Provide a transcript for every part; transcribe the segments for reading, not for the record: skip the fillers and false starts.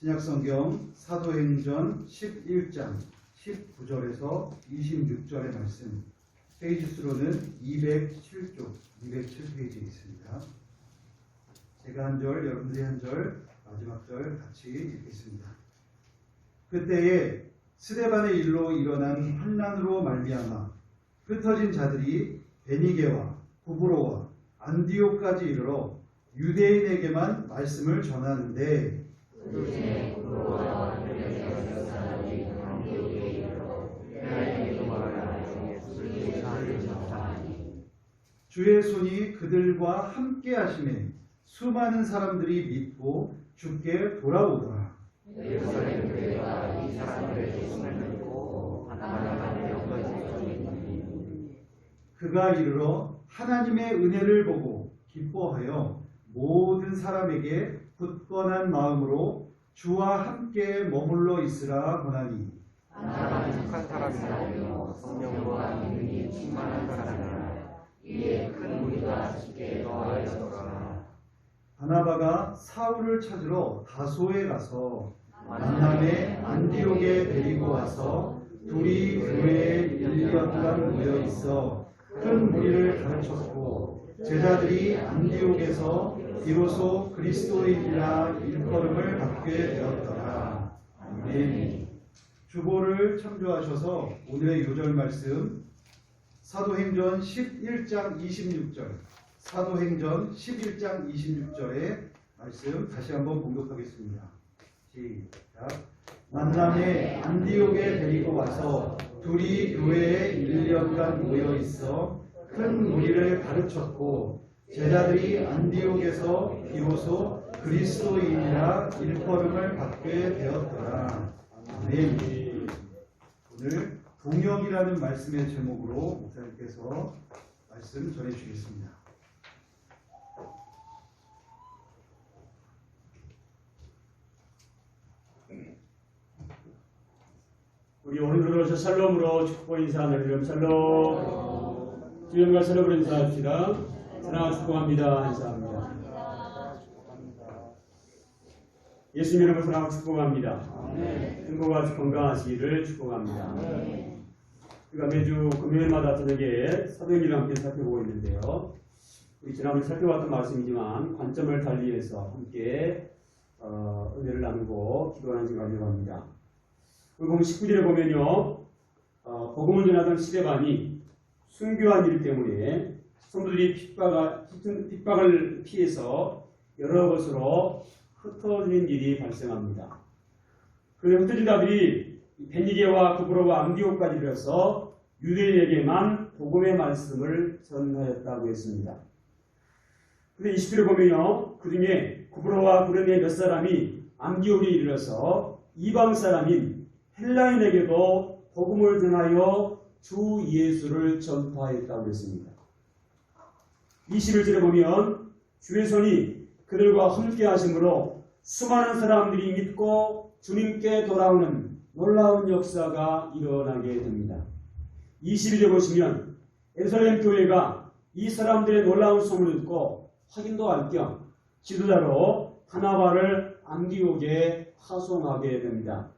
신약성경 사도행전 11장 19절에서 26절의 말씀, 페이지 수로는 207쪽, 207페이지에 있습니다. 제가 한 절, 여러분들이 한 절, 마지막 절 같이 읽겠습니다. 그때에 스데반의 일로 일어난 환난으로 말미암아 흩어진 자들이 베니게와 구브로와 안디옥까지 이르러 유대인에게만 말씀을 전하는데, 주의 손이 그들과 함께 하심에 수많은 사람들이 믿고 주께 돌아오더라. 그가 이르러 하나님의 은혜를 보고 기뻐하여 모든 사람에게 굳건한 마음으로 주와 함께 머물러 있으라 권하니, 착한 사람이요 성령과 믿음이 충만한 사람이라 이에 큰 무리가 쉽게 더하였더라. 바나바가 사울을 찾으러 다소에 가서 만남에 안디옥에 데리고 와서 둘이 교회에 1년간 모여 있어 큰 무리를 가르쳤고, 제자들이 안디옥에서 비로소 그리스도인이라 일컬음을 받게 되었더라. 아멘. 주보를 참조하셔서 오늘의 요절 말씀 사도행전 11장 26절, 사도행전 11장 26절의 말씀 다시 한번 봉독하겠습니다. 시작. 만남에 안디옥에 데리고 와서 둘이 교회에 1년간 모여 있어 큰 무리를 가르쳤고, 제자들이 안디옥에서 비로소 그리스도인이라 일컬음을 받게 되었더라. 아멘. 오늘 동역이라는 말씀의 제목으로 목사님께서 말씀 전해주시겠습니다. 우리 오늘 들어서 샬롬으로 축복 인사 나누렴. 샬롬. 주님과 샬롬으로 인사합시다. 사랑하고 축복합니다. 인사합니다. 예수님 이름으로 사랑하고 축복합니다. 행복과 건강하시기를 축복합니다. 우리가 매주 금요일마다 저녁에 사도행전을 함께 살펴보고 있는데요. 우리 지난번에 살펴봤던 말씀이지만 관점을 달리해서 함께 은혜를 나누고 기도하는 시간이라고 합니다. 우리 보면 19절에 보면요, 복음을 전하던 스데반이 순교한 일 때문에 성도들이 핍박을 피해서 여러 곳으로 흩어지는 일이 발생합니다. 그런데 흩어진 자들이 베니게와 구브로와 안디옥까지 이르러서 유대인에게만 복음의 말씀을 전하였다고 했습니다. 그런데 20절에 보면요, 그 중에 구브로와 구레네 몇 사람이 안디옥에 이르러서 이방 사람인 헬라인에게도 복음을 전하여 주 예수를 전파했다고 했습니다. 21절에 보면 주의 손이 그들과 함께 하심으로 수많은 사람들이 믿고 주님께 돌아오는 놀라운 역사가 일어나게 됩니다. 22절에 보시면 예루살렘 교회가 이 사람들의 놀라운 소문을 듣고 확인도 할 겸 지도자로 바나바를 안디옥에 파송하게 됩니다.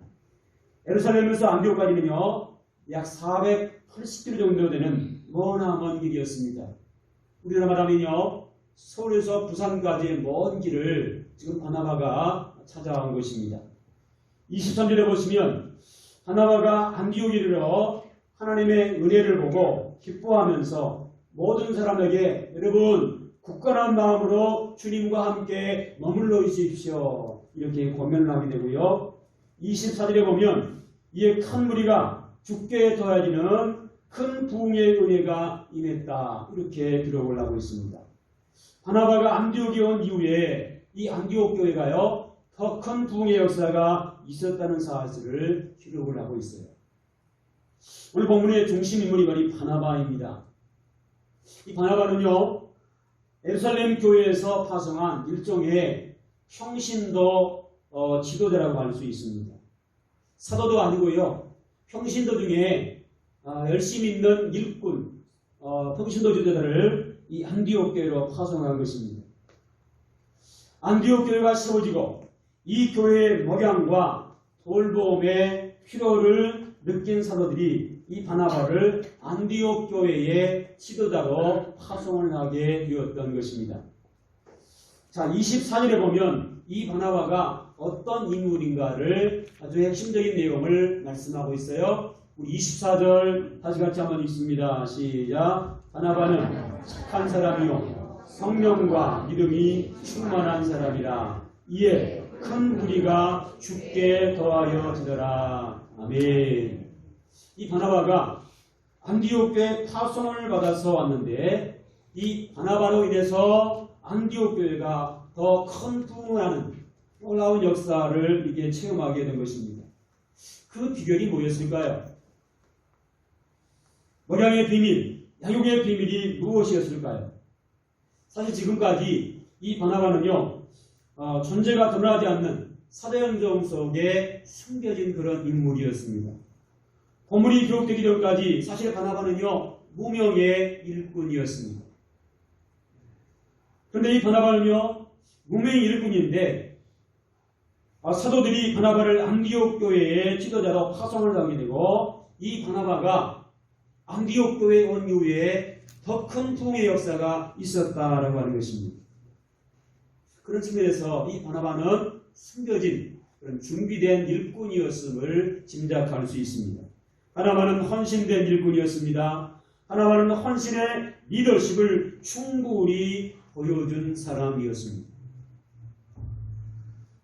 예루살렘에서 안디옥까지는요, 약 480km 정도 되는 머나먼 길이었습니다. 우리나라 말하면요, 서울에서 부산까지의 먼 길을 지금 바나바가 찾아간 것입니다. 23절에 보시면 바나바가 안디옥에 이르러 하나님의 은혜를 보고 기뻐하면서 모든 사람에게 여러분 굳건한 마음으로 주님과 함께 머물러 있으십시오, 이렇게 권면을 하게 되고요. 24절에 보면 이에 큰 무리가 죽게 더해지는 큰 부흥의 은혜가 임했다, 이렇게 기록을 하고 있습니다. 바나바가 안디옥에 온 이후에 이 안디옥 교회가요, 더 큰 부흥의 역사가 있었다는 사실을 기록을 하고 있어요. 오늘 본문의 중심 인물이 바로 이 바나바입니다. 이 바나바는요, 예루살렘 교회에서 파송한 일종의 평신도 지도자라고 할 수 있습니다. 사도도 아니고요, 평신도 중에 열심히 있는 일꾼, 평신도 지도자를 이 안디옥 교회로 파송한 것입니다. 안디옥 교회가 세워지고 이 교회의 목양과 돌봄의 필요를 느낀 사도들이 이 바나바를 안디옥 교회의 지도자로 파송을 하게 되었던 것입니다. 자, 24절에 보면 이 바나바가 어떤 인물인가를 아주 핵심적인 내용을 말씀하고 있어요. 우리 24절 다시 같이 한번 읽습니다. 시작. 바나바는 착한 사람이요 성령과 믿음이 충만한 사람이라. 이에 큰 무리가 죽게 더하여지더라. 아멘. 이 바나바가 안디옥 교회 파송을 받아서 왔는데 이 바나바로 인해서 안디옥 교회가 더 큰 부흥을 하는 놀라운 역사를 이게 체험하게 된 것입니다. 그 비결이 뭐였을까요? 목양의 비밀, 양육의 비밀이 무엇이었을까요? 사실 지금까지 이 바나바는요, 존재가 드러나지 않는 사도행전 속에 숨겨진 그런 인물이었습니다. 본문이 기록되기 전까지 사실 바나바는요, 무명의 일꾼이었습니다. 그런데 이 바나바는요, 무명의 일꾼인데, 사도들이 바나바를 안디옥 교회의 지도자로 파송을 하게 되고, 이 바나바가 안디옥 교회에 온 이후에 더 큰 부흥의 역사가 있었다라고 하는 것입니다. 그런 측면에서 이 바나바는 숨겨진 그런 준비된 일꾼이었음을 짐작할 수 있습니다. 바나바는 헌신된 일꾼이었습니다. 바나바는 헌신의 리더십을 충분히 보여준 사람이었습니다.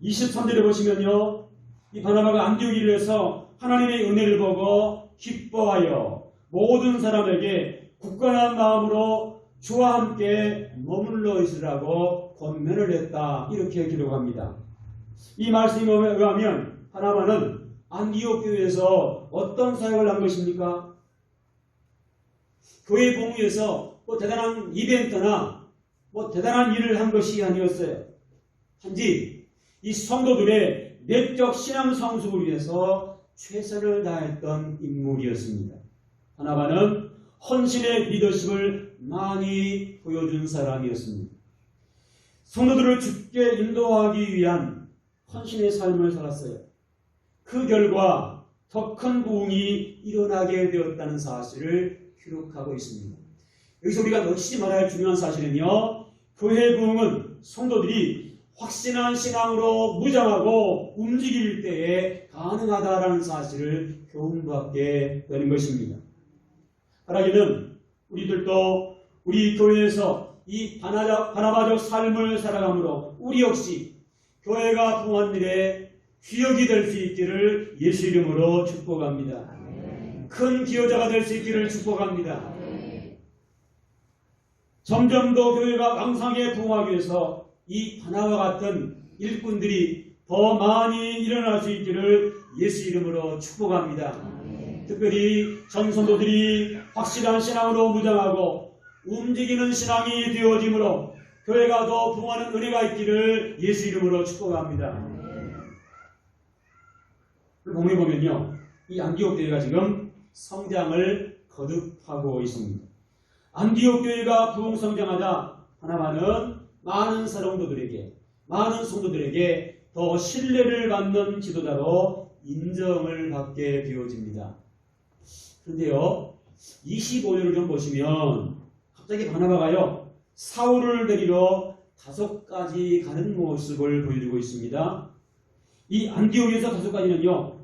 23절에 보시면요, 이 바나바가 안디옥에 이르러서 하나님의 은혜를 보고 기뻐하여 모든 사람에게 굳건한 마음으로 주와 함께 머물러 있으라고 권면을 했다. 이렇게 기록합니다. 이 말씀에 의하면 바나바는 안디옥 교회에서 어떤 사역을 한 것입니까? 교회 봉위에서 대단한 이벤트나 대단한 일을 한 것이 아니었어요. 단지 이 성도들의 내적 신앙 성숙을 위해서 최선을 다했던 인물이었습니다. 바나바는 헌신의 리더십을 많이 보여준 사람이었습니다. 성도들을 주께 인도하기 위한 헌신의 삶을 살았어요. 그 결과 더 큰 부흥이 일어나게 되었다는 사실을 기록하고 있습니다. 여기서 우리가 놓치지 말아야 할 중요한 사실은요, 교회 부흥은 성도들이 확신한 신앙으로 무장하고 움직일 때에 가능하다라는 사실을 교훈받게 되는 것입니다. 바라기는 우리들도 우리 교회에서 이 바나바적 삶을 살아감으로 우리 역시 교회가 부흥한 일에 기억이 될 수 있기를 예수 이름으로 축복합니다. 큰 기여자가 될 수 있기를 축복합니다. 점점 더 교회가 왕성하게 부흥하기 위해서 이 바나바 같은 일꾼들이 더 많이 일어날 수 있기를 예수 이름으로 축복합니다. 특별히 전성도들이 확실한 신앙으로 무장하고 움직이는 신앙이 되어짐으로 교회가 더 부흥하는 은혜가 있기를 예수 이름으로 축복합니다. 본문에 보면요, 이 안디옥 교회가 지금 성장을 거듭하고 있습니다. 안디옥 교회가 부흥 성장하자 바나바는 많은 성도들에게 더 신뢰를 받는 지도자로 인정을 받게 되어집니다. 그런데요, 25절을 좀 보시면 갑자기 바나바가요, 사울을 데리러 5가지 가는 모습을 보여주고 있습니다. 이 안디옥에서 5가지는요,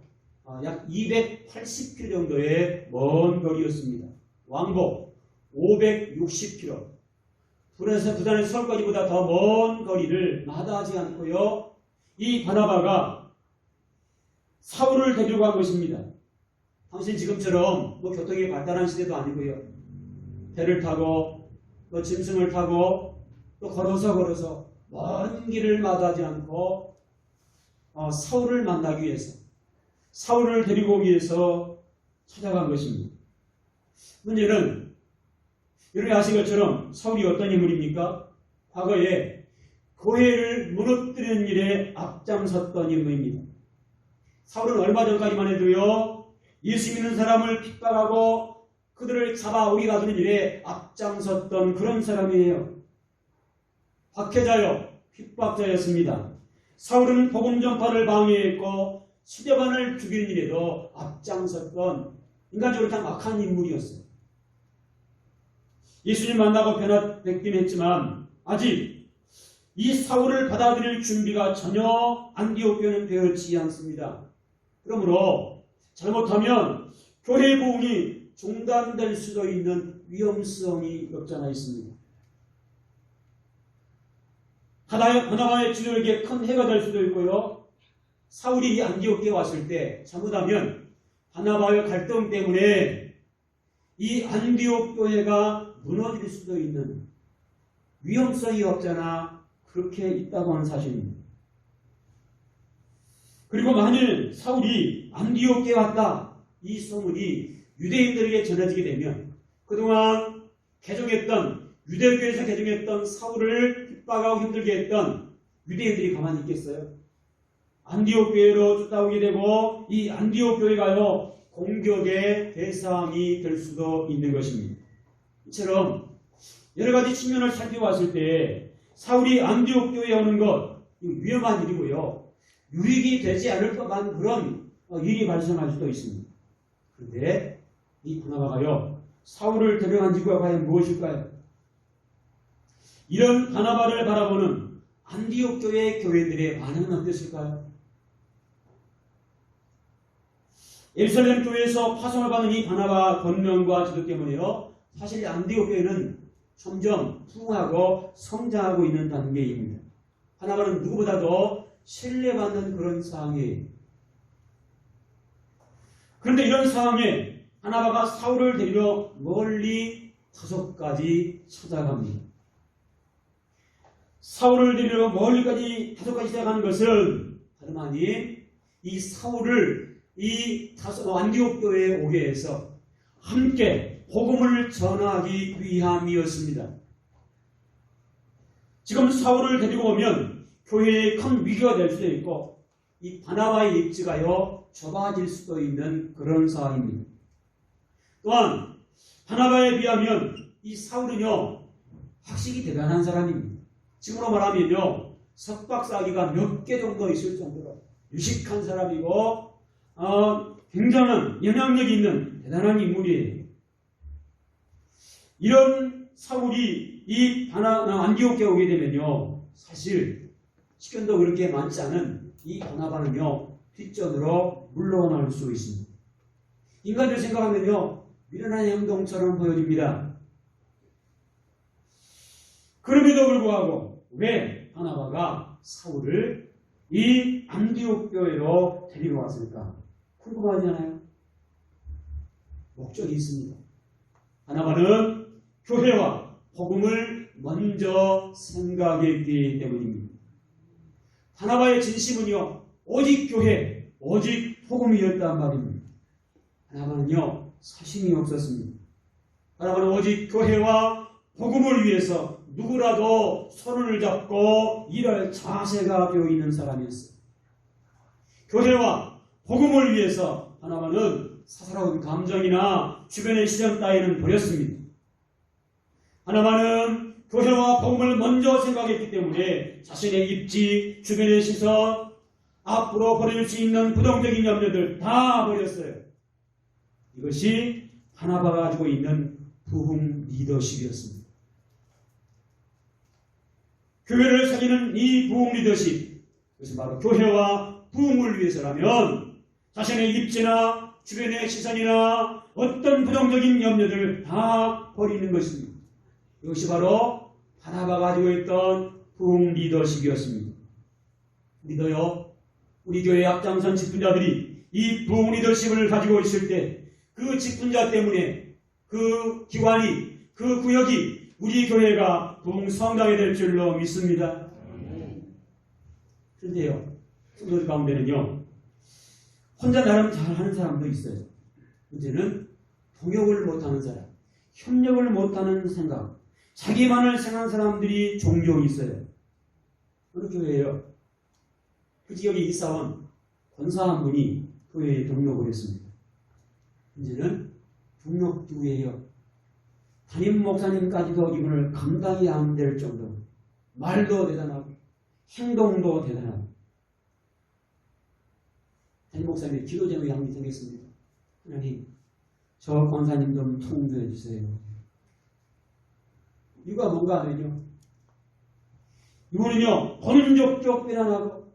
약 280km 정도의 먼 거리였습니다. 왕복 560km. 부산에서 서울까지보다 더 먼 거리를 마다하지 않고요, 이 바나바가 사울을 데리고 간 것입니다. 당신 지금처럼 교통이 발달한 시대도 아니고요, 배를 타고 짐승을 타고 또 걸어서 먼 길을 마다하지 않고 사울을 만나기 위해서, 사울을 데리고 오기 위해서 찾아간 것입니다. 문제는 여러분이 아신 것처럼 사울이 어떤 인물입니까? 과거에 교회를 무너뜨리는 일에 앞장섰던 인물입니다. 사울은 얼마 전까지만 해도요, 예수 믿는 사람을 핍박하고 그들을 잡아 오게 가두는 일에 앞장섰던 그런 사람이에요. 박해자요, 핍박자였습니다. 사울은 복음 전파를 방해했고 스데반을 죽이는 일에도 앞장섰던 인간적으로 참 악한 인물이었어요. 예수님 만나고 변화됐긴 했지만 아직 이 사울을 받아들일 준비가 전혀 안디옥 교회는 되었지 않습니다. 그러므로 잘못하면 교회 부흥이 중단될 수도 있는 위험성이 없지 않아 있습니다. 하나님의 주님에게 큰 해가 될 수도 있고요. 사울이 안디옥에 왔을 때 잘못하면 바나바의 갈등 때문에 이 안디옥 교회가 무너질 수도 있는 위험성이 없잖아 그렇게 있다고 하는 사실입니다. 그리고 만일 사울이 안디옥에 왔다 이 소문이 유대인들에게 전해지게 되면 그동안 개종했던 유대교에서 개종했던 사울을 핍박하고 힘들게 했던 유대인들이 가만히 있겠어요? 안디옥 교회로 쫓아오게 되고 이 안디옥 교회가요 공격의 대상이 될 수도 있는 것입니다. 이처럼 여러 가지 측면을 살펴봤을 때 사울이 안디옥 교회에 오는 것 위험한 일이고요. 유익이 되지 않을 법한 그런 일이 발생할 수도 있습니다. 그런데 이 바나바가요 사울을 데려간 이유가 과연 무엇일까요? 이런 바나바를 바라보는 안디옥 교회 교회들의 반응은 어땠을까요? 예루살렘 교회에서 파송을 받은 이 바나바 권면과 지도 때문에요. 사실 안디옥 교회는 점점 부흥하고 성장하고 있는 단계입니다. 바나바는 누구보다도 신뢰받는 그런 상황이에요. 그런데 이런 상황에 바나바가 사울을 데리러 멀리 5가지 찾아갑니다. 사울을 데리러 멀리까지 5가지 찾아가는 것은 다름 아닌 이 사울을 이 안디옥 교회에 오게 해서 함께 복음을 전하기 위함이었습니다. 지금 사울을 데리고 오면 교회에 큰 위기가 될 수도 있고 이 바나바의 입지가요 좁아질 수도 있는 그런 상황입니다. 또한 바나바에 비하면 이 사울은요 학식이 대단한 사람입니다. 지금으로 말하면요 석박사기가 몇 개 정도 있을 정도로 유식한 사람이고 굉장한 영향력이 있는 대단한 인물이에요. 이런 사울이 이 안디옥에 오게 되면요 사실 식견도 그렇게 많지 않은 이 바나바는요 뒷전으로 물러날 수 있습니다. 인간들 생각하면요 미련한 행동처럼 보여집니다. 그럼에도 불구하고 왜 바나바가 사울을 이 안디옥 교회로 데리고 왔을까? 궁금하지 않아요? 목적이 있습니다. 바나바는 교회와 복음을 먼저 생각했기 때문입니다. 바나바의 진심은요 오직 교회, 오직 복음이었단 말입니다. 바나바는요 사심이 없었습니다. 바나바는 오직 교회와 복음을 위해서 누구라도 손을 잡고 일할 자세가 되어 있는 사람이었어요. 교회와 복음을 위해서 바나바는 사사로운 감정이나 주변의 시선 따위는 버렸습니다. 바나바는 교회와 복음을 먼저 생각했기 때문에 자신의 입지, 주변의 시선, 앞으로 버릴 수 있는 부정적인 염려들 다 버렸어요. 이것이 바나바가 가지고 있는 부흥 리더십이었습니다. 교회를 살리는 이 부흥 리더십, 그것은 바로 교회와 부흥을 위해서라면 자신의 입지나 주변의 시선이나 어떤 부정적인 염려들을 다 버리는 것입니다. 이것이 바로 바나바가 가지고 있던 부흥 리더십이었습니다. 우리도요, 우리 교회 앞장선 직분자들이 이 부흥 리더십을 가지고 있을 때 그 직분자 때문에 그 기관이, 그 구역이 우리 교회가 부흥 성장이 될 줄로 믿습니다. 그런데요, 성도들 가운데는요, 혼자 나름 잘하는 사람도 있어요. 문제는 동역을 못하는 사람, 협력을 못하는 생각, 자기만을 생각하는 사람들이 종종 있어요. 어느 교회예요? 그 지역에 이사원 권사 한 분이 교회에 등록을 했습니다. 문제는 등록주예요. 담임 목사님까지도 이분을 감당이 안 될 정도로 말도 대단하고 행동도 대단하고 담임 목사님의 기도 제목이 한번 생겼습니다. 하나님, 저 권사님 좀 통주해 주세요. 이유가 뭔가 하면요, 이분은요 본능적적 비난하고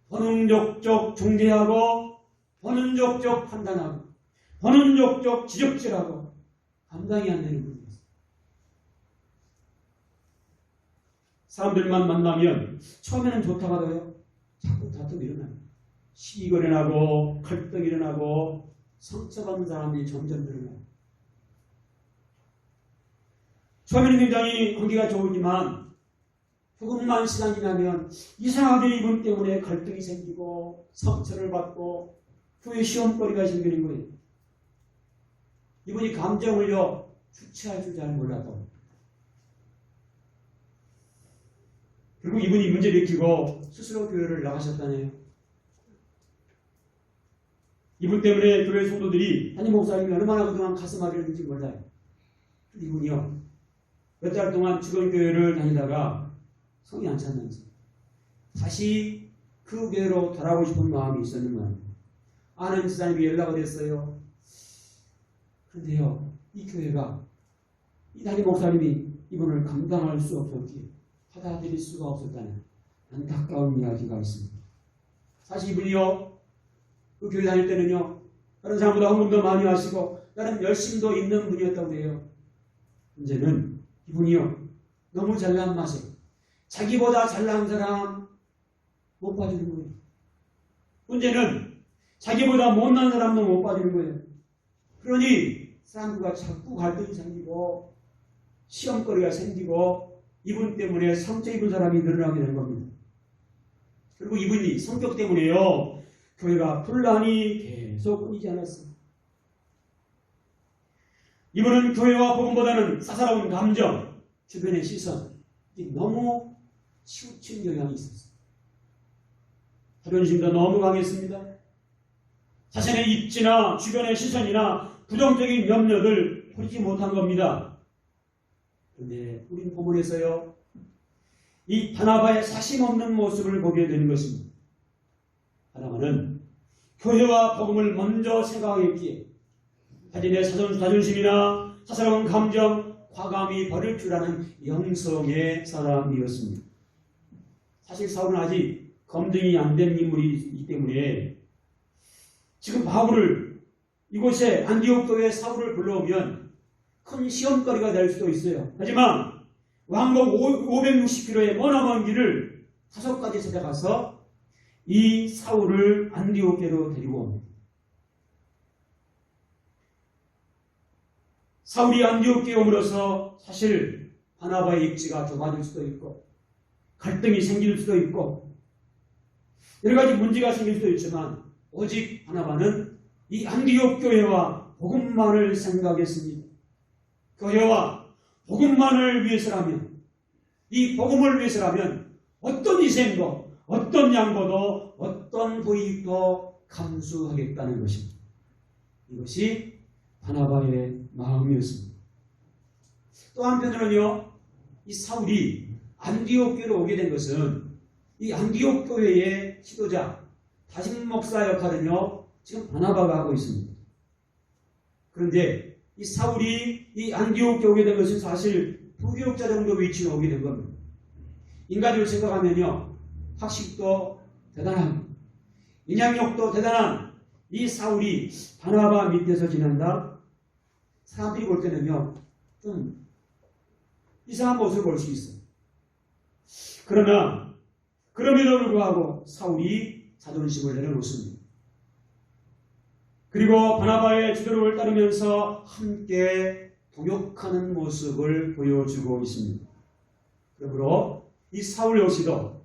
본능적적 중재하고 본능적적 판단하고 본능적적 지적질하고 감당이 안 되는 분이었어요. 사람들만 만나면 처음에는 좋다고 하다가요 자꾸 다툼이 일어나요. 시기가 일어나고 갈등이 일어나고 상처받는 사람들이 점점 늘어나요. 처음에는 굉장히 관계가 좋으지만 조금만 시간이 지나면 이상하게 이분 때문에 갈등이 생기고 상처를 받고 교회 시험거리가 생기는 거예요. 이분이 감정을요 주체할 줄 잘 몰랐다고. 결국 이분이 문제를 일으키고 스스로 교회를 나가셨다네요. 이분 때문에 교회 성도들이 담임 목사님이 얼마나 그동안 가슴 아리는지 몰라요. 이분이요 몇 달 동안 주변 교회를 다니다가 성이 안 찼는지 다시 그 교회로 돌아오고 싶은 마음이 있었는가. 아는 지사님이 연락이 됐어요. 그런데요 이 교회가 이 담임 목사님이 이분을 감당할 수 없었기에 받아들일 수가 없었다는 안타까운 이야기가 있습니다. 사실 이분이요 그 교회 다닐 때는요 다른 사람보다 헌금도 많이 하시고 다른 열심도 있는 분이었다고 해요. 문제는 이분이요 너무 잘난 맛에 자기보다 잘난 사람 못 봐주는 거예요. 문제는 자기보다 못난 사람도 못 봐주는 거예요. 그러니 사람들과 자꾸 갈등이 생기고 시험거리가 생기고 이분 때문에 상처 입은 사람이 늘어나게 되는 겁니다. 그리고 이분이 성격 때문에요 교회가 분란이 계속 끊이지 않았어요. 이분은 교회와 복음보다는 사사로운 감정, 주변의 시선, 너무 치우친 영향이 있었어요. 자존심도 너무 강했습니다. 자신의 입지나 주변의 시선이나 부정적인 염려를 버리지 못한 겁니다. 그런데 우린 본문에서요 이 바나바의 사심 없는 모습을 보게 되는 것입니다. 바나바는 교회와 복음을 먼저 생각하겠기에 자신의 자존심이나 사사로운 감정, 과감히 버릴 줄 아는 영성의 사람이었습니다. 사실 사울은 아직 검증이 안 된 인물이기 때문에 지금 바울을 이곳에 안디옥 교회에 사울을 불러오면 큰 시험거리가 될 수도 있어요. 하지만 왕복 560km의 머나먼 길을 5가지 찾아가서 이 사울을 안디옥교로 데리고 옵니다. 사울이 안디옥교에 오므로써 사실 바나바의 입지가 좁아질 수도 있고 갈등이 생길 수도 있고 여러 가지 문제가 생길 수도 있지만 오직 바나바는 이 안디옥 교회와 복음만을 생각했습니다. 교회와 복음만을 위해서라면 이 복음을 위해서라면 어떤 희생도 어떤 양보도 어떤 부익도 감수하겠다는 것입니다. 이것이 바나바의 마음이었습니다. 또 한편으로는요 이 사울이 안디옥 교회로 오게 된 것은 이 안디옥 교회의 지도자 담임 목사 역할은요 지금 바나바가 하고 있습니다. 그런데 이 사울이 이 안디옥 교회에 오게 된 것은 사실 부교육자 정도 위치로 오게 된 겁니다. 인간적으로 생각하면요 학식도 대단한 인양력도 대단한 이 사울이 바나바 밑에서 지낸다? 사람들이 볼 때는요 좀 이상한 모습을 볼 수 있어요. 그러나 그럼에도 불구하고 사울이 자존심을 내려놓습니다. 그리고 바나바의 지도를 따르면서 함께 동역하는 모습을 보여주고 있습니다. 그러므로 이 사울 역시도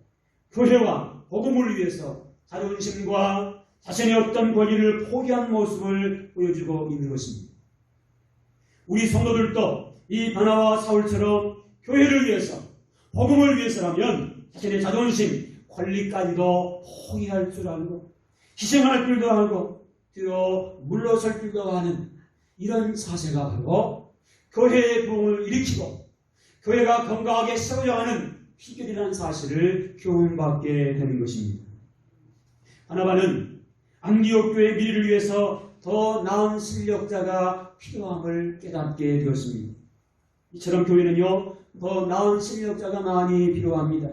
교회와 복음을 위해서 자존심과 자신의 어떤 권위를 포기한 모습을 보여주고 있는 것입니다. 우리 성도들도 이 바나바와 사울처럼 교회를 위해서 복음을 위해서라면 자신의 자존심, 권리까지도 포기할 줄 알고 희생할 줄도 알고 뒤로 물러설 줄도 아는 이런 사세가 바로 교회의 부흥을 일으키고 교회가 건강하게 세워져가는 비결이라는 사실을 교훈받게 되는 것입니다. 바나바는 안디옥 교회 미래를 위해서 더 나은 실력자가 필요함을 깨닫게 되었습니다. 이처럼 교회는요, 더 나은 실력자가 많이 필요합니다.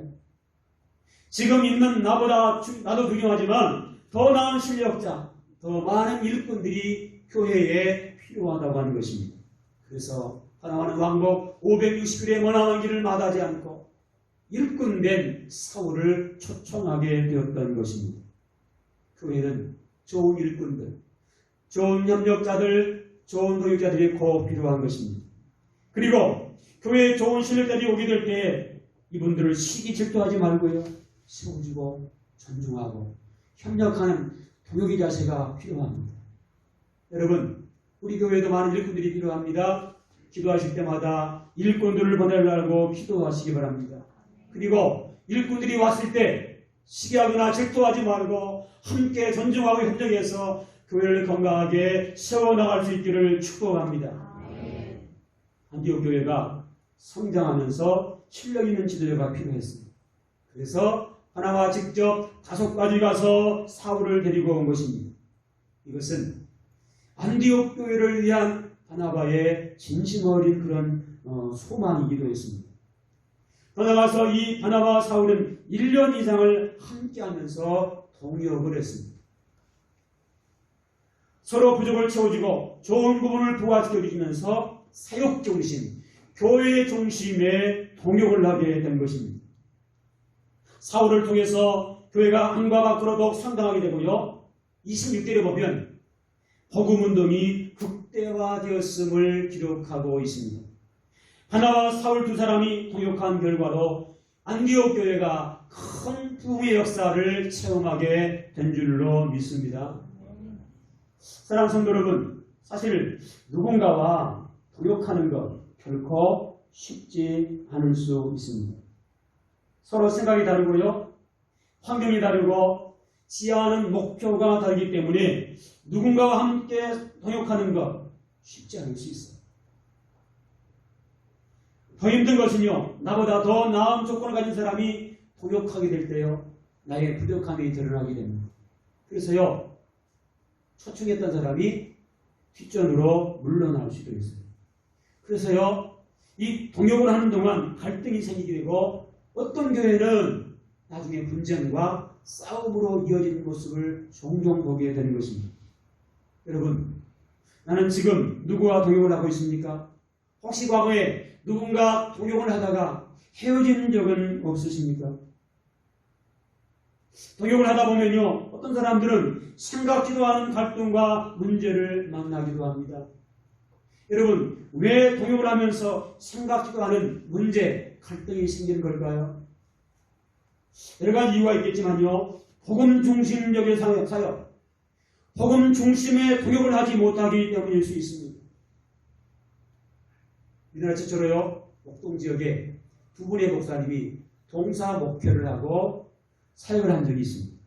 지금 있는 나도 중요하지만 더 나은 실력자, 더 많은 일꾼들이 교회에 필요하다고 하는 것입니다. 그래서 하나님은 왕복 560일의 머나먼 길을 마다하지 않고 일꾼된 사울을 초청하게 되었던 것입니다. 교회는 좋은 일꾼들, 좋은 협력자들, 좋은 동역자들이 꼭 필요한 것입니다. 그리고 교회에 좋은 실력자들이 오게 될 때 이분들을 시기 질투하지 말고요, 세워주고 존중하고 협력하는 동역의 자세가 필요합니다. 여러분, 우리 교회에도 많은 일꾼들이 필요합니다. 기도하실 때마다 일꾼들을 보내려고 기도하시기 바랍니다. 그리고 일꾼들이 왔을 때 시기하거나 질투하지 말고 함께 존중하고 협력해서 교회를 건강하게 세워나갈 수 있기를 축복합니다. 안디옥 교회가 성장하면서 실력 있는 지도자가 필요했습니다. 그래서 하나가 직접 다섯까지 가서 사울을 데리고 온 것입니다. 이것은 안디옥 교회를 위한 바나바의 진심 어린 그런 소망이기도 했습니다. 더 나아가서 이 바나바와 사울은 1년 이상을 함께하면서 동역을 했습니다. 서로 부족을 채워주고 좋은 부분을 부각시켜주면서 사역 중심, 교회 중심의 동역을 하게 된 것입니다. 사울을 통해서 교회가 안과 밖으로 더욱 성장하게 되고요. 26절에 보면 복음운동이 극대화되었음을 기록하고 있습니다. 바나바와 사울 두 사람이 동역한 결과로 안디옥 교회가 큰 부흥의 역사를 체험하게 된 줄로 믿습니다. 사랑하는 성도 여러분, 사실 누군가와 동역하는 것 결코 쉽지 않을 수 있습니다. 서로 생각이 다르고요, 환경이 다르고 지향하는 목표가 다르기 때문에 누군가와 함께 동역하는 것 쉽지 않을 수 있어요. 더 힘든 것은요, 나보다 더 나은 조건을 가진 사람이 동역하게 될 때요, 나의 부족함이 드러나게 됩니다. 그래서요, 초청했던 사람이 뒷전으로 물러날 수도 있어요. 그래서요, 이 동역을 하는 동안 갈등이 생기게 되고 어떤 교회는 나중에 분쟁과 싸움으로 이어지는 모습을 종종 보게 되는 것입니다. 여러분, 나는 지금 누구와 동역을 하고 있습니까? 혹시 과거에 누군가 동역을 하다가 헤어진 적은 없으십니까? 동역을 하다 보면요, 어떤 사람들은 생각지도 않은 갈등과 문제를 만나기도 합니다. 여러분, 왜 동역을 하면서 생각지도 않은 문제, 갈등이 생기는 걸까요? 여러 가지 이유가 있겠지만요, 복음 중심적인 사역, 복음 중심의 동역을 하지 못하기 때문일 수 있습니다. 우리나라 최초로요, 목동 지역에 두 분의 목사님이 동사 목회를 하고 사역을 한 적이 있습니다.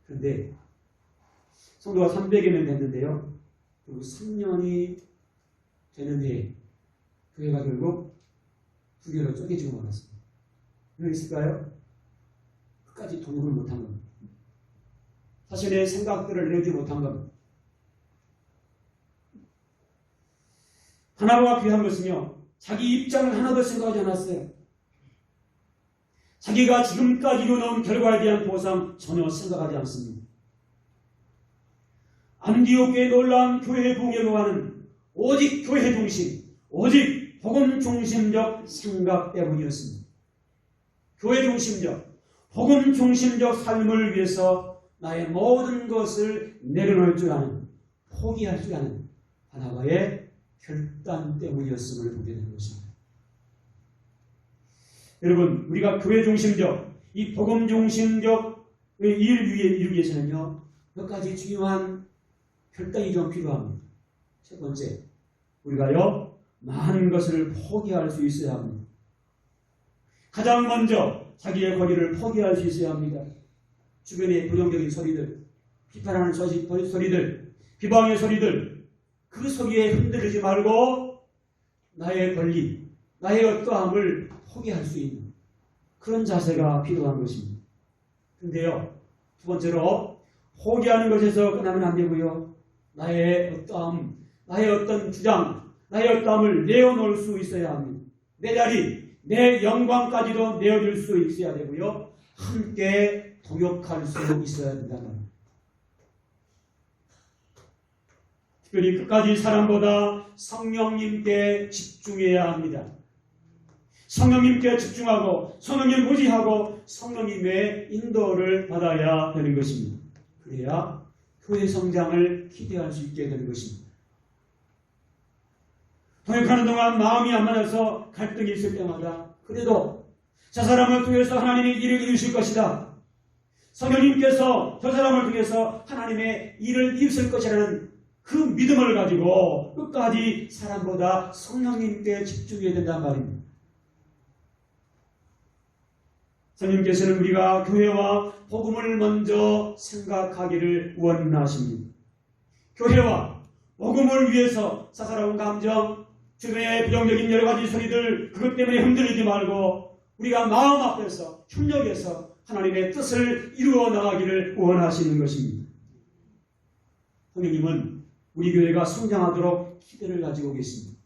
그런데 성도가 300여 명 됐는데요, 그리고 3년이 되는 해에 교회가 결국 두 개로 쪼개지고 말았습니다. 왜 있을까요? 끝까지 동역을 못한 겁니다. 자신의 생각들을 내지 못한 겁니다. 바나바가 귀한 것은요, 자기 입장을 하나도 생각하지 않았어요. 자기가 지금까지 이루어놓은 결과에 대한 보상 전혀 생각하지 않습니다. 안디옥의 놀라운 교회 부흥에 구하는 오직 교회 중심, 오직 복음 중심적 생각 때문이었습니다. 교회 중심적, 복음 중심적 삶을 위해서 나의 모든 것을 내려놓을 줄 아는, 포기할 줄 아는 바나바의 결단 때문이었음을 보게 된 것입니다. 여러분, 우리가 교회 중심적, 이 복음 중심적 일을 이루기 위해서는요, 몇 가지 중요한 결단이 좀 필요합니다. 첫 번째, 우리가요, 많은 것을 포기할 수 있어야 합니다. 가장 먼저 자기의 권위를 포기할 수 있어야 합니다. 주변의 부정적인 소리들, 비판하는 소리들, 비방의 소리들, 그 소리에 흔들리지 말고 나의 권리, 나의 어떠함을 포기할 수 있는 그런 자세가 필요한 것입니다. 그런데요, 두 번째로 포기하는 것에서 끝나면 안 되고요. 나의 어떤 주장, 나의 어떠함을 내어놓을 수 있어야 합니다. 내 자리, 내 영광까지도 내어줄 수 있어야 되고요. 함께 동역할 수 있어야 된다는 말입니다. 특별히 끝까지 사람보다 성령님께 집중해야 합니다. 성령님께 집중하고 성령님 의지하고 성령님의 인도를 받아야 되는 것입니다. 그래야 교회 성장을 기대할 수 있게 되는 것입니다. 동역하는 동안 마음이 안 맞아서 갈등이 있을 때마다 그래도 저 사람을 통해서 하나님의 일을 이루실 것이다. 성령님께서 저 사람을 통해서 하나님의 일을 이루실 것이라는 그 믿음을 가지고 끝까지 사람보다 성령님께 집중해야 된단 말입니다. 성령님께서는 우리가 교회와 복음을 먼저 생각하기를 원하십니다. 교회와 복음을 위해서 사사로운 감정, 주변의 부정적인 여러 가지 소리들 그것 때문에 흔들리지 말고 우리가 마음 앞에서 협력해서 하나님의 뜻을 이루어 나가기를 원하시는 것입니다. 성령님은 우리 교회가 성장하도록 기대를 가지고 계십니다.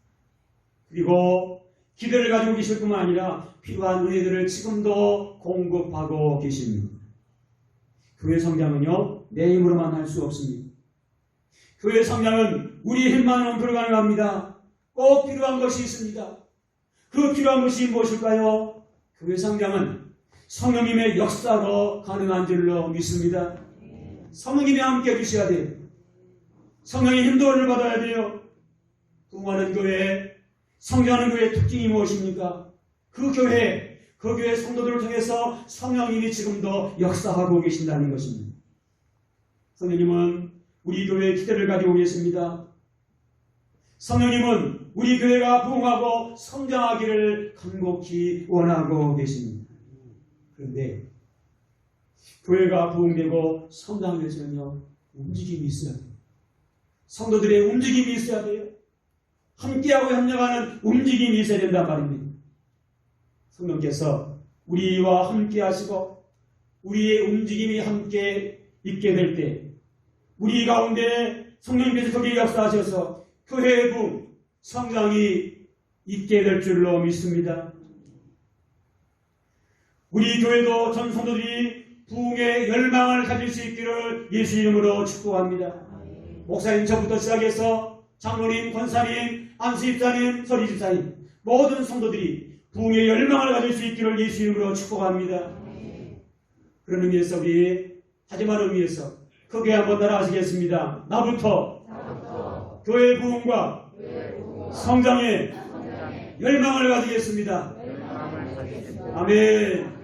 그리고 기대를 가지고 계실 뿐만 아니라 필요한 은혜들을 지금도 공급하고 계십니다. 교회 성장은요, 내 힘으로만 할 수 없습니다. 교회 성장은 우리 힘만은 불가능합니다. 꼭 필요한 것이 있습니다. 그 필요한 것이 무엇일까요? 교회 성장은 성령님의 역사로 가능한 줄로 믿습니다. 성령님이 함께 해주셔야 돼요. 성령의 인도를 받아야 돼요. 부흥하는 교회, 성장하는 교회의 특징이 무엇입니까? 그 교회 성도들을 통해서 성령님이 지금도 역사하고 계신다는 것입니다. 성령님은 우리 교회의 기대를 가지고 계십니다. 성령님은 우리 교회가 부흥하고 성장하기를 간곡히 원하고 계십니다. 그런데 교회가 부흥되고 성장하기 위해서는요, 움직임이 있어야 돼요. 성도들의 움직임이 있어야 돼요. 함께하고 협력하는 움직임이 있어야 된단 말입니다. 성령께서 우리와 함께 하시고 우리의 움직임이 함께 있게 될 때 우리 가운데 성령께서 거기에 역사하셔서 교회의 부흥, 성장이 있게 될 줄로 믿습니다. 우리 교회도 전 성도들이 부흥의 열망을 가질 수 있기를 예수 이름으로 축복합니다. 목사님 저부터 시작해서 장로님, 권사님, 안수집사님, 서리집사님 모든 성도들이 부흥의 열망을 가질 수 있기를 예수 이름으로 축복합니다. 그런 의미에서 우리 하지만 의미에서 크게 한번 따라하시겠습니다. 나부터 교회의 부흥과 성장의 열망을 가지겠습니다. 아멘.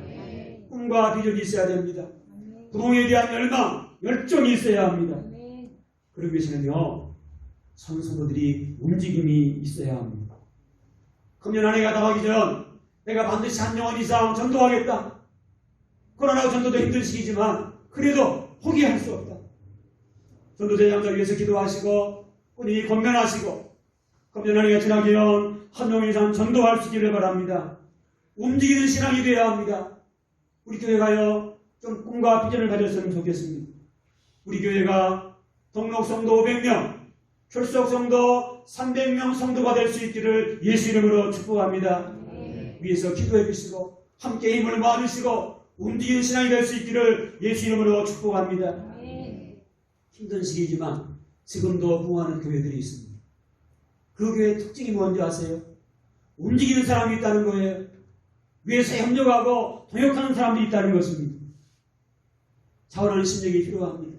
꿈과 비전이 있어야 됩니다. 부흥에 대한 열망, 열정이 있어야 합니다. 그러기 위해서는요, 성도들이 움직임이 있어야 합니다. 금년 한 해가 나가기 전 내가 반드시 한 영혼 이상 전도하겠다. 코로나 전도도 힘든 시기지만 그래도 포기할 수 없다. 전도자 양자 위해서 기도하시고 꾸준히 권면하시고 금년 한 해가 지나기 전 한 영혼 이상 전도할 수 있기를 바랍니다. 움직이는 신앙이 되어야 합니다. 우리 교회가요, 좀 꿈과 비전을 가졌으면 좋겠습니다. 우리 교회가 등록 성도 500명, 출석 성도 300명 성도가 될 수 있기를 예수 이름으로 축복합니다. 위에서 기도해 주시고 함께 힘을 모아주시고 움직이는 신앙이 될 수 있기를 예수 이름으로 축복합니다. 힘든 시기지만 지금도 부흥하는 교회들이 있습니다. 그 교회의 특징이 뭔지 아세요? 움직이는 사람이 있다는 거예요. 위에서 협력하고 동역하는 사람들이 있다는 것입니다. 자원하는 심령이 필요합니다.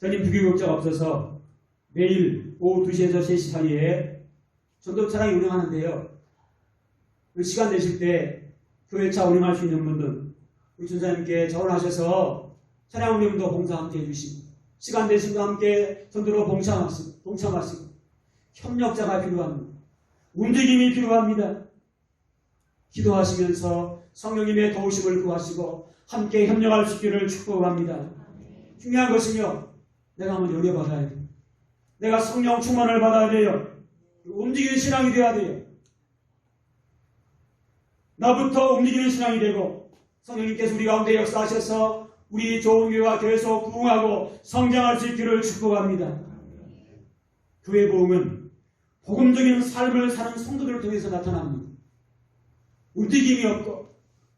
전임 부교육자가 없어서 매일 오후 2시에서 3시 사이에 전도 차량이 운행하는데요. 그 시간 되실 때 교회차 운행할 수 있는 분들 우리 전사님께 자원하셔서 차량 운행도 봉사 함께 해주시고 시간 되신 분 함께 전도로 동참하시고 협력자가 필요합니다. 움직임이 필요합니다. 기도하시면서 성령님의 도우심을 구하시고 함께 협력할 수 있기를 축복합니다. 중요한 것은요, 내가 한번 연애받아야 돼요. 내가 성령 충만을 받아야 돼요. 움직이는 신앙이 되어야 돼요. 나부터 움직이는 신앙이 되고 성령님께서 우리 가운데 역사하셔서 우리 좋은 교회가 계속 부흥하고 성장할 수 있기를 축복합니다. 교회 부흥은 복음적인 삶을 사는 성도들을 통해서 나타납니다. 움직임이 없고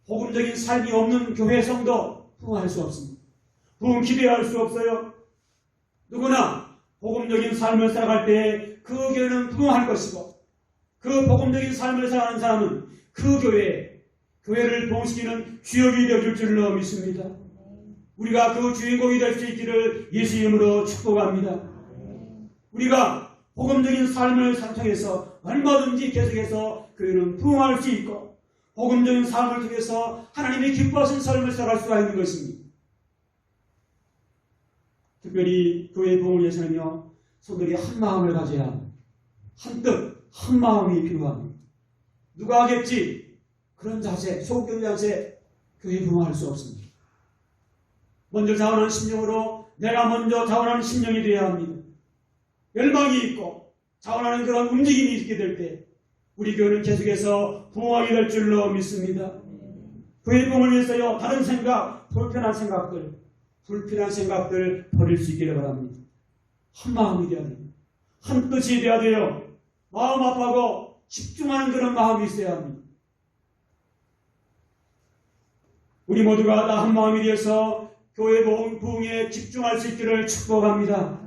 복음적인 삶이 없는 교회 성도 부흥할 수 없습니다. 부흥 기대할 수 없어요. 누구나 복음적인 삶을 살아갈 때 그 교회는 부흥할 것이고 그 복음적인 삶을 살아가는 사람은 그 교회를 부흥시키는 주역이 되어줄 줄로 믿습니다. 우리가 그 주인공이 될 수 있기를 예수 이름으로 축복합니다. 우리가 복음적인 삶을 통해서 얼마든지 계속해서 교회는 부흥할 수 있고 복음적인 삶을 통해서 하나님이 기뻐하신 삶을 살아갈 수가 있는 것입니다. 특별히 교회의 부흥을 위해서는요, 성도들이 한 마음을 가져야 합니다. 한 뜻, 한 마음이 필요합니다. 누가 하겠지? 그런 자세, 소극적인 자세, 교회 부흥할 수 없습니다. 먼저 자원하는 심령으로 내가 먼저 자원하는 심령이 되어야 합니다. 열망이 있고 자원하는 그런 움직임이 있게 될 때 우리 교회는 계속해서 부흥하게 될 줄로 믿습니다. 교회 부흥을 위해서요, 다른 생각, 불편한 생각들 버릴 수 있기를 바랍니다. 한 마음이 되어야 됩니다. 한 뜻이 되어야 돼요. 마음 아파하고 집중하는 그런 마음이 있어야 합니다. 우리 모두가 다 한 마음이 되어서 교회 부흥에 집중할 수 있기를 축복합니다.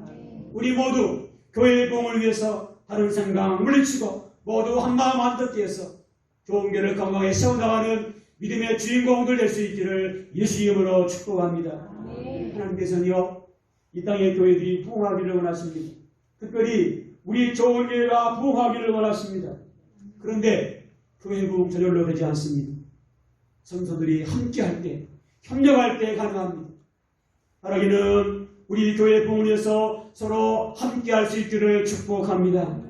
우리 모두 교회의 부흥을 위해서 다른 생각 물리치고 모두 한 마음 한 뜻 되어서 좋은 교회를 건강하게 세워나가는 믿음의 주인공들 될 수 있기를 예수 이름으로 축복합니다. 하나님께서는요, 이 땅의 교회들이 부흥하기를 원하십니다. 특별히 우리 좋은 교회가 부흥하기를 원하십니다. 그런데 교회 부흥 저절로 되지 않습니다. 성도들이 함께할 때, 협력할 때 가능합니다. 바라기는 우리 교회 부흥을 위해서 서로 함께할 수 있기를 축복합니다.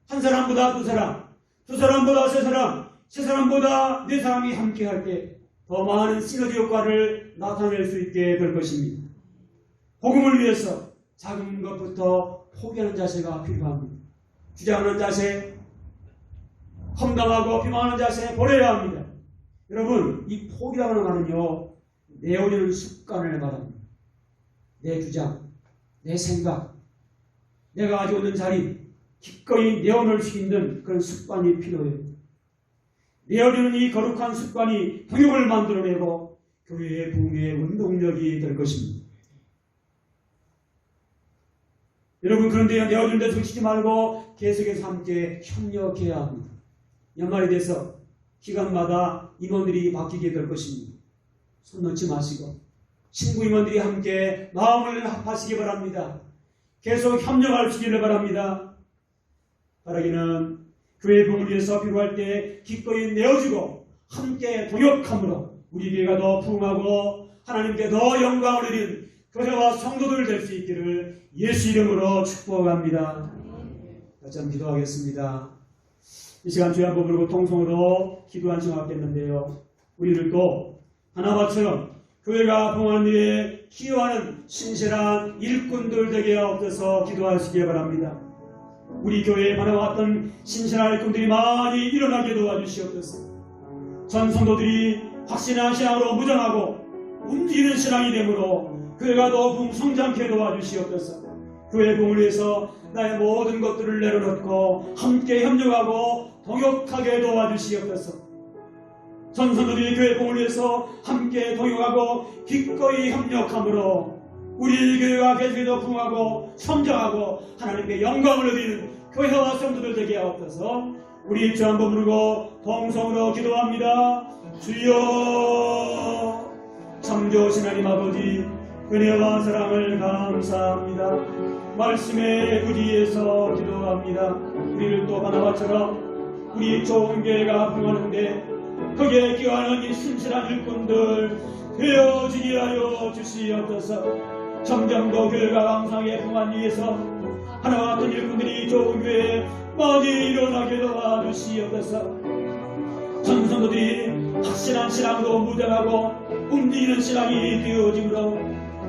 한 사람보다 두 사람, 두 사람보다 세 사람, 세 사람보다 네 사람이 함께할 때 더 많은 시너지 효과를 나타낼 수 있게 될 것입니다. 복음을 위해서 작은 것부터 포기하는 자세가 필요합니다. 주장하는 자세, 험담하고 비방하는 자세 버려야 합니다. 여러분, 이 포기라는 말은요, 내어주는 습관을 말합니다. 내 주장, 내 생각, 내가 가지고 있는 자리 기꺼이 내어놓을 수 있는 그런 습관이 필요해요. 내어주는 이 거룩한 습관이 동역을 만들어내고 교회의 부흥의 운동력이 될 것입니다. 여러분, 그런데 내어주는 데 그치지 말고 계속해서 함께 협력해야 합니다. 연말이 돼서 기간마다 임원들이 바뀌게 될 것입니다. 손 놓지 마시고 친구 임원들이 함께 마음을 합하시기 바랍니다. 계속 협력하시기를 바랍니다. 바라기는 교회 부흥을 위해서 필요할 때 기꺼이 내어주고 함께 동역함으로 우리 교회가 더 부흥하고 하나님께 더 영광을 드리는 교회와 성도들 될 수 있기를 예수 이름으로 축복합니다. 같이 한번 기도하겠습니다. 이 시간 주여 한번 부르고 통성으로 기도한 시간하겠는데요. 우리들도 하나님처럼 교회가 부흥하는 일에 기여하는 신실한 일꾼들 되게 하옵소서 기도하시기 바랍니다. 우리 교회에 바라와 같은 신실한 일꾼들이 많이 일어나게 도와주시옵소서. 전 성도들이 확신한 신앙으로 무장하고 움직이는 신앙이 되므로 교회가 더 성장케 도와주시옵소서. 교회 부흥을 위해서 나의 모든 것들을 내려놓고 함께 협력하고 동역하게 도와주시옵소서. 전성도들이 교회 부흥을 위해서 함께 동역하고 기꺼이 협력함으로 우리 교회가 계속해서 부흥하고 성장하고 하나님께 영광을 얻는 교회와 성도들 되게 하옵소서. 우리 주 한번 부르고 동성으로 기도합니다. 주여, 참 좋으신 하나님 아버지, 은혜와 사랑을 감사합니다. 말씀의 의지에서 기도합니다. 우리를 또 바나바처럼 우리 좋은 교회가 부흥하는데 거기에 기여하는 이 신실한 일꾼들 되어지게 하여 주시옵소서. 점점 더 교회가 왕성하게 부흥하기 위해서 하나와 같은 일꾼들이 좋은 교회에 많이 일어나게 도와주시옵소서. 전성도들이 확실한 신앙으로 무장하고 움직이는 신앙이 되어지므로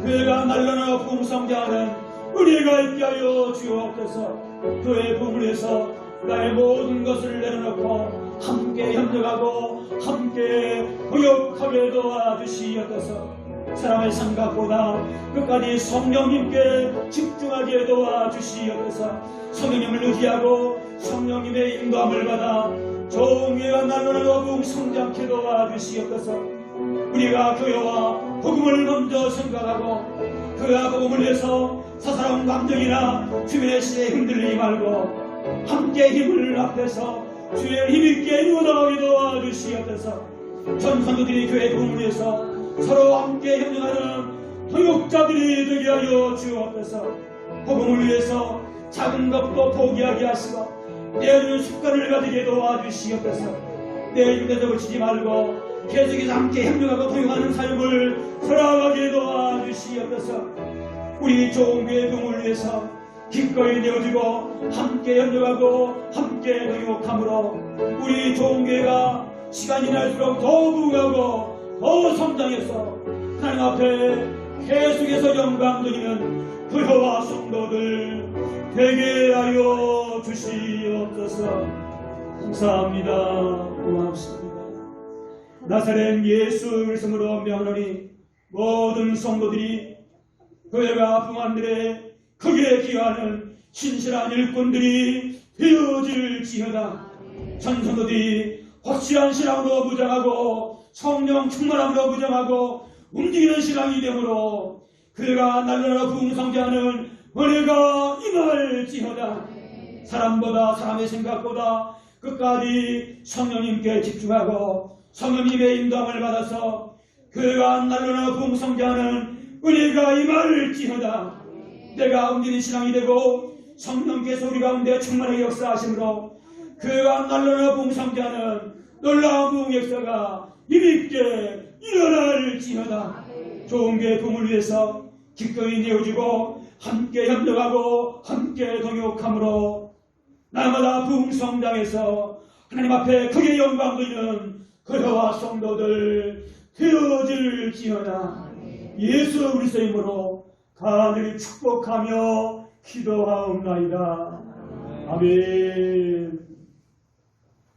교회가 날라나 부흥 성장하는 은혜가 있게 하여 주옵소서. 교회 부흥을 위해서 나의 모든 것을 내려놓고 함께 협력하고 함께 동역하게 도와주시옵소서. 사람의 생각보다 끝까지 성령님께 집중하게 도와주시옵소서. 성령님을 의지하고 성령님의 인도함을 받아 종교가 날로날로 성장케 도와주시옵소서. 우리가 교회와 복음을 먼저 생각하고 교회와 복음을 위해서 사사로운 감정이나 주변의 시에 흔들리지 말고 함께 힘을 합해서 주의 힘있게 이루어나가게 도와주시옵소서. 전 성도들이 교회 복음을 위해서 서로 함께 협력하는 통역자들이 되게 하여 주옵소서. 복음을 위해서 작은 것도 포기하게 하시고 내어주는 습관을 가지게 도와주시옵소서. 내 육에서 그치지 말고 계속해서 함께 협력하고 통역하는 사역을 살아가게 도와주시옵소서. 우리 좋은 교회 복음을 위해서 기꺼이 내어주고 함께 협력하고 함께 동역함으로 우리 좋은 교회가 시간이 날수록 더 부흥하고 더 성장해서 하나님 앞에 계속해서 영광 돌리는 교회와 성도들 되게 하여 주시옵소서. 감사합니다. 고맙습니다. 나사렛 예수 그리스도로 명하노니 모든 성도들이 교회가 부흥한들에 크게 기여하는 신실한 일꾼들이 되어질지어다. 전성도들이 확실한 신앙으로 무장하고 성령 충만함으로 무장하고 움직이는 신앙이 되므로 그가 날로날로 부흥성장하는 은혜가 임할지어다. 사람보다 사람의 생각보다 끝까지 성령님께 집중하고 성령님의 인도함을 받아서 그가 날로날로 부흥성장하는 은혜가 임할지어다. 내가 움직이는 신앙이 되고 성령께서 우리 가운데 충만하게 역사하심으로 그가 날로날로 부흥성장하는 놀라운 부흥 역사가 힘있게 일어날지어다. 좋은 교회 부흥을 위해서 기꺼이 내어주고 함께 협력하고 함께 동역함으로 날마다 부흥 성장해서 하나님 앞에 크게 영광 돌리는 교회와 성도들 되어질지어다. 예수 그리스도의 이름으로 간절히 축복하며 기도하옵나이다. 아멘.